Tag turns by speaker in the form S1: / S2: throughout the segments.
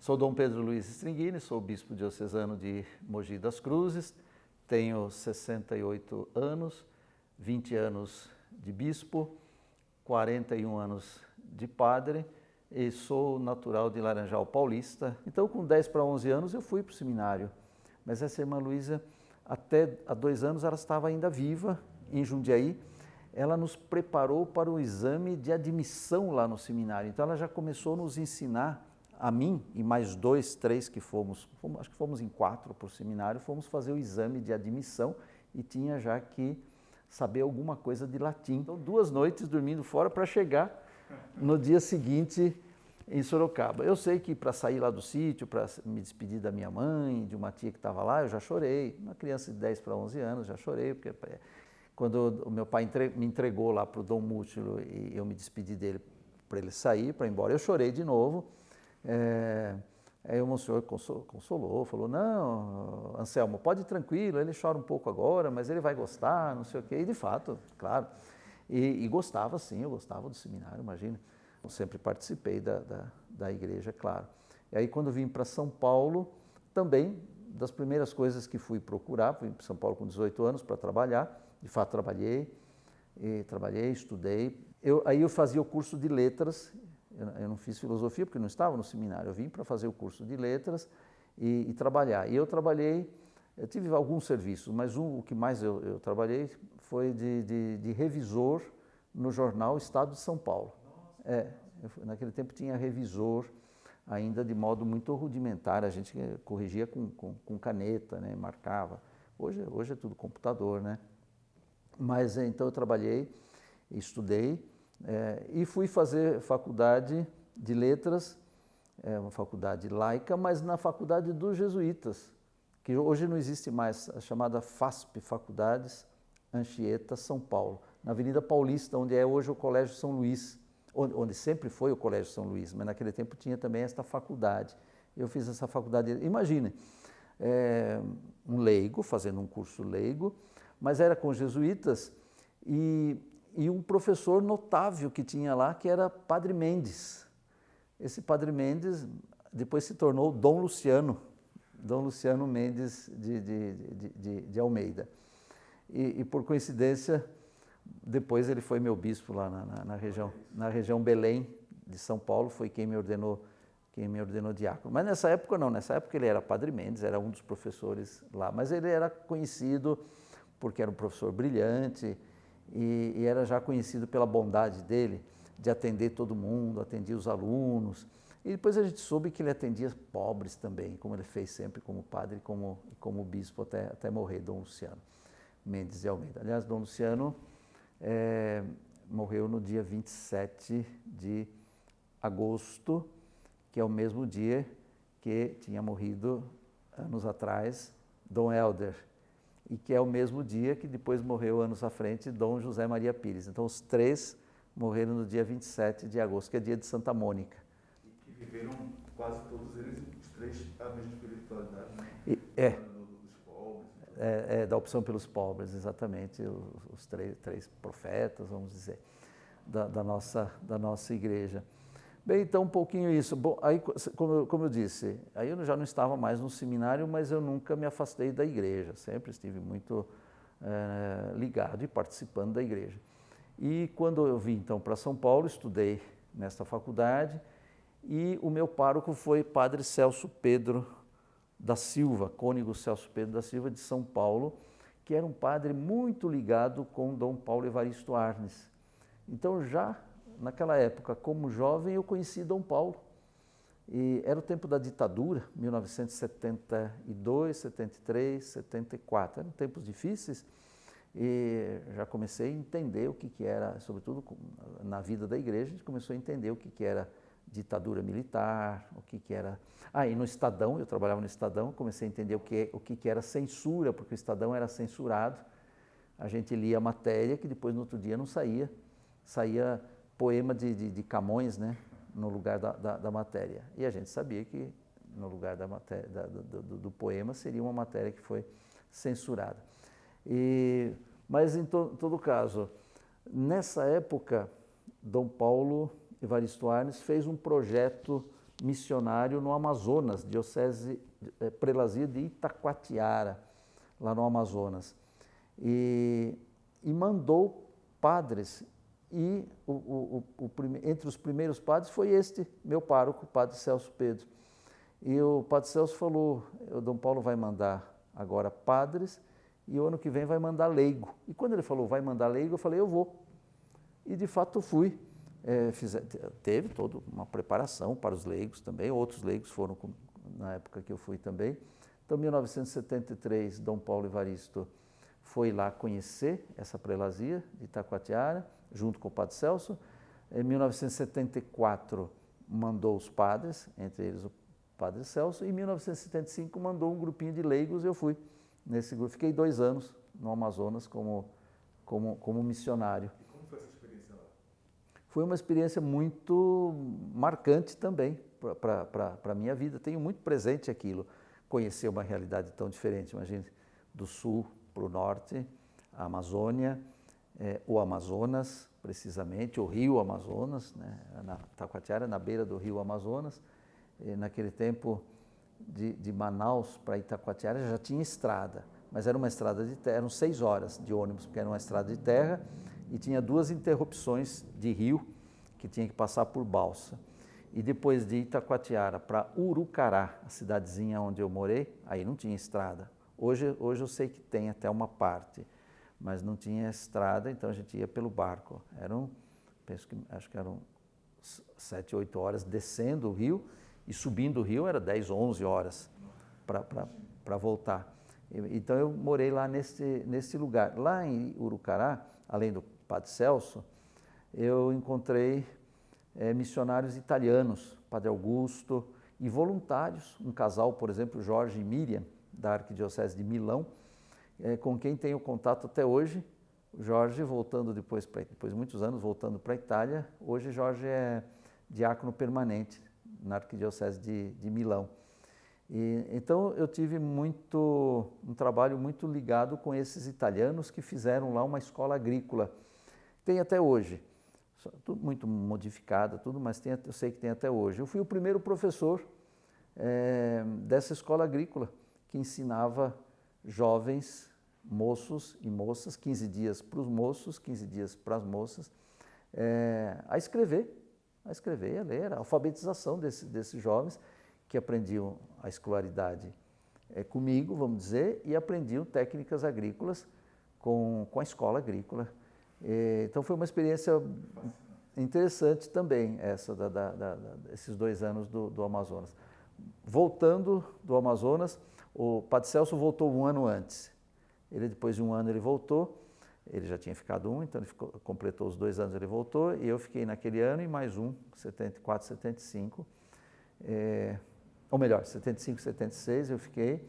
S1: Sou Dom Pedro Luiz Stringini, sou bispo diocesano de Mogi das Cruzes, tenho 68 anos, 20 anos de bispo, 41 anos de padre e sou natural de Laranjal Paulista. Então, com 10 para 11 anos, eu fui para o seminário. Mas essa irmã Luísa, até há 2 anos, ela estava ainda viva em Jundiaí. Ela nos preparou para o exame de admissão lá no seminário. Então, ela já começou a nos ensinar, a mim e mais 2, 3 que acho que fomos em 4 para o seminário, fomos fazer o exame de admissão e tinha já que saber alguma coisa de latim. Então, 2 noites dormindo fora para chegar no dia seguinte em Sorocaba. Eu sei que para sair lá do sítio, para me despedir da minha mãe, de uma tia que estava lá, eu já chorei. Uma criança de 10 para 11 anos, já chorei, porque quando o meu pai me entregou lá para o Dom Mútilo e eu me despedi dele para ele sair, para ir embora, eu chorei de novo. Aí o monsenhor consolou, falou, não, Anselmo, pode ir tranquilo, ele chora um pouco agora, mas ele vai gostar, não sei o quê. E de fato, claro, e gostava sim, eu gostava do seminário, imagina. Eu sempre participei da igreja, claro. E aí quando vim para São Paulo, também, das primeiras coisas que fui procurar, fui para São Paulo com 18 anos para trabalhar, de fato trabalhei, estudei. Aí eu fazia o curso de letras. Eu não fiz filosofia porque não estava no seminário, eu vim para fazer o curso de letras e trabalhar. E eu trabalhei, eu tive alguns serviços, mas o que mais eu trabalhei foi de revisor no jornal Estado de São Paulo. Naquele tempo tinha revisor ainda de modo muito rudimentar, a gente corrigia com caneta, né, marcava. Hoje é tudo computador, né? Mas então eu trabalhei, estudei, e fui fazer faculdade de letras, uma faculdade laica, mas na faculdade dos jesuítas, que hoje não existe mais, a chamada FASP, Faculdades Anchieta, São Paulo, na Avenida Paulista, onde é hoje o Colégio São Luís, onde sempre foi o Colégio São Luís, mas naquele tempo tinha também esta faculdade. Eu fiz essa faculdade, imagine, um leigo, fazendo um curso leigo, mas era com jesuítas e um professor notável que tinha lá, que era Padre Mendes. Esse Padre Mendes depois se tornou Dom Luciano Mendes de Almeida. E por coincidência, depois ele foi meu bispo lá na região Belém de São Paulo, foi quem me ordenou diácono. Mas nessa época não, nessa época ele era Padre Mendes, era um dos professores lá, mas ele era conhecido porque era um professor brilhante, e era já conhecido pela bondade dele, de atender todo mundo, atendia os alunos. E depois a gente soube que ele atendia pobres também, como ele fez sempre como padre e como bispo até morrer, Dom Luciano Mendes de Almeida. Aliás, Dom Luciano morreu no dia 27 de agosto, que é o mesmo dia que tinha morrido, anos atrás, Dom Helder, e que é o mesmo dia que depois morreu, anos à frente, Dom José Maria Pires. Então, os 3 morreram no dia 27 de agosto, que é dia de Santa Mônica.
S2: E viveram quase todos eles, os 3, a mesma espiritualidade, né? Dos pobres.
S1: Da opção pelos pobres, exatamente, os 3 profetas, vamos dizer, da nossa igreja. Bem, então um pouquinho isso. Bom, aí, como eu disse, aí eu já não estava mais no seminário, mas eu nunca me afastei da igreja, sempre estive muito ligado e participando da igreja. E quando eu vim então para São Paulo, estudei nesta faculdade e o meu pároco foi Padre Celso Pedro da Silva, cônego Celso Pedro da Silva de São Paulo, que era um padre muito ligado com Dom Paulo Evaristo Arnes. Então já naquela época, como jovem, eu conheci Dom Paulo. E era o tempo da ditadura, 1972, 73, 74. Eram tempos difíceis e já comecei a entender o que era, sobretudo na vida da igreja, a gente começou a entender o que era ditadura militar, o que era... e no Estadão, eu trabalhava no Estadão, comecei a entender o que era censura, porque o Estadão era censurado. A gente lia a matéria que depois no outro dia não saía poema de Camões, né, no lugar da matéria. E a gente sabia que no lugar da matéria, do poema seria uma matéria que foi censurada. Mas em todo caso, nessa época, Dom Paulo Evaristo Arnes fez um projeto missionário no Amazonas, prelazia de Itacoatiara, lá no Amazonas. E mandou padres, e entre os primeiros padres foi este meu pároco, o padre Celso Pedro. E o padre Celso falou, o Dom Paulo vai mandar agora padres e o ano que vem vai mandar leigo. E quando ele falou vai mandar leigo, eu falei, eu vou. E de fato fui. Teve toda uma preparação para os leigos também, outros leigos foram na época que eu fui também. Então, em 1973, Dom Paulo Evaristo foi lá conhecer essa prelazia de Itacoatiara, junto com o padre Celso. Em 1974, mandou os padres, entre eles o padre Celso, e em 1975 mandou um grupinho de leigos e eu fui nesse grupo. Fiquei 2 anos no Amazonas como missionário.
S2: E como foi essa experiência lá?
S1: Foi uma experiência muito marcante também para a minha vida. Tenho muito presente aquilo, conhecer uma realidade tão diferente. Imagine, do sul para o norte, a Amazônia, o Amazonas, precisamente, o rio Amazonas, né? Itacoatiara, na beira do rio Amazonas. Naquele tempo, de Manaus para Itacoatiara já tinha estrada, mas era uma estrada de terra, eram 6 horas de ônibus, porque era uma estrada de terra, e tinha 2 interrupções de rio, que tinha que passar por balsa. E depois de Itacoatiara para Urucará, a cidadezinha onde eu morei, aí não tinha estrada. Hoje eu sei que tem até uma parte, mas não tinha estrada, então a gente ia pelo barco. Acho que eram 7, 8 horas descendo o rio, e subindo o rio era 10, 11 horas para voltar. Então eu morei lá nesse lugar. Lá em Urucará, além do padre Celso, eu encontrei missionários italianos, padre Augusto, e voluntários, um casal, por exemplo, Jorge e Miriam, da Arquidiocese de Milão, com quem tenho contato até hoje. O Jorge, voltando depois de muitos anos, voltando para a Itália, hoje Jorge é diácono permanente na Arquidiocese de Milão. Então eu tive um trabalho muito ligado com esses italianos que fizeram lá uma escola agrícola. Tem até hoje, tudo muito modificada, mas eu sei que tem até hoje. Eu fui o primeiro professor dessa escola agrícola, que ensinava jovens, moços e moças, 15 dias para os moços, 15 dias para as moças, a escrever e a ler, a alfabetização desses jovens que aprendiam a escolaridade comigo, vamos dizer, e aprendiam técnicas agrícolas com a escola agrícola. Então foi uma experiência interessante também, essa esses 2 anos do Amazonas. Voltando do Amazonas, o padre Celso voltou 1 ano antes. Depois de 1 ano ele voltou, ele já tinha ficado 1, então ele completou os 2 anos, ele voltou, e eu fiquei naquele ano e mais 74, 75, ou melhor, 75, 76 eu fiquei,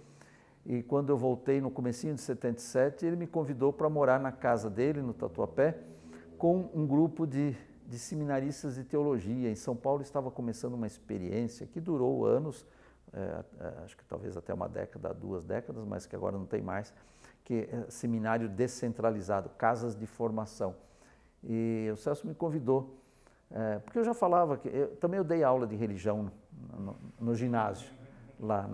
S1: e quando eu voltei no comecinho de 77, ele me convidou para morar na casa dele, no Tatuapé, com um grupo de seminaristas de teologia. Em São Paulo estava começando uma experiência que durou anos, acho que talvez até 1 década, 2 décadas, mas que agora não tem mais, que é seminário descentralizado, casas de formação. E o Celso me convidou, porque eu já falava, também eu dei aula de religião no ginásio, lá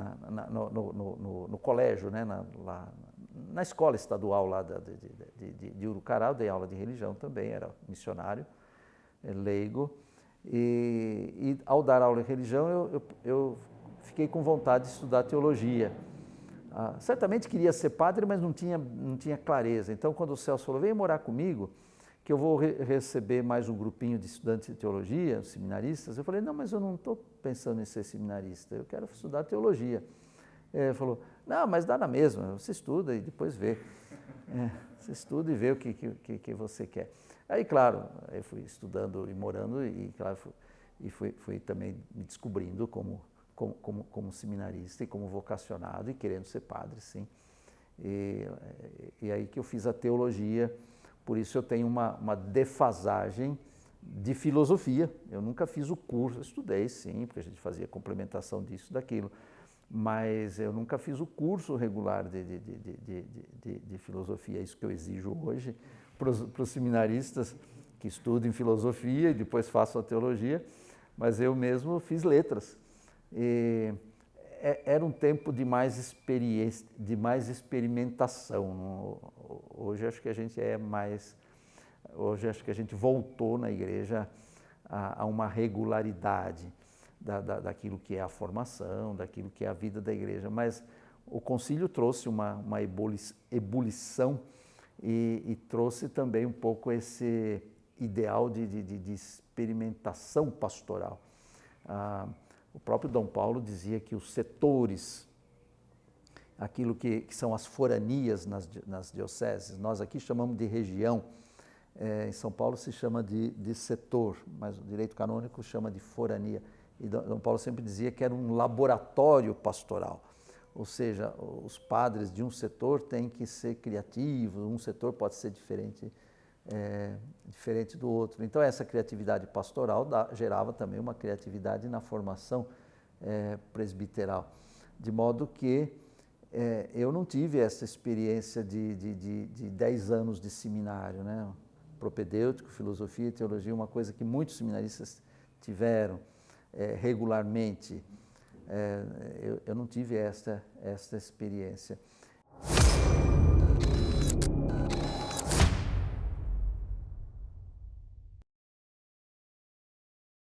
S1: no colégio, né, lá na escola estadual lá de Urucará, eu dei aula de religião também, era missionário, leigo, e ao dar aula de religião eu fiquei com vontade de estudar teologia. Certamente queria ser padre, mas não tinha clareza. Então, quando o Celso falou, vem morar comigo, que eu vou receber mais um grupinho de estudantes de teologia, seminaristas, eu falei, não, mas eu não estou pensando em ser seminarista, eu quero estudar teologia. Ele falou, não, mas dá na mesma, você estuda e depois vê. Você estuda e vê o que você quer. Aí, claro, eu fui estudando e morando e, claro, fui também me descobrindo como seminarista e como vocacionado e querendo ser padre, sim. E aí que eu fiz a teologia, por isso eu tenho uma defasagem de filosofia. Eu nunca fiz o curso, eu estudei sim, porque a gente fazia complementação disso, daquilo, mas eu nunca fiz o curso regular de filosofia, isso que eu exijo hoje para os seminaristas que estudam filosofia e depois façam a teologia, mas eu mesmo fiz letras. Era um tempo de mais experiência, de mais experimentação. Hoje acho que a gente hoje acho que a gente voltou na igreja a uma regularidade daquilo que é a formação, daquilo que é a vida da igreja. Mas o concílio trouxe uma ebulição e trouxe também um pouco esse ideal de experimentação pastoral. O próprio Dom Paulo dizia que os setores, aquilo que são as foranias nas dioceses, nós aqui chamamos de região, em São Paulo se chama de setor, mas o direito canônico chama de forania. E Dom Paulo sempre dizia que era um laboratório pastoral, ou seja, os padres de um setor têm que ser criativos, um setor pode ser diferente do outro. Então essa criatividade pastoral gerava também uma criatividade na formação presbiteral, de modo que eu não tive essa experiência de 10 anos de seminário, né? Propedêutico, filosofia e teologia, uma coisa que muitos seminaristas tiveram regularmente. Eu não tive esta experiência.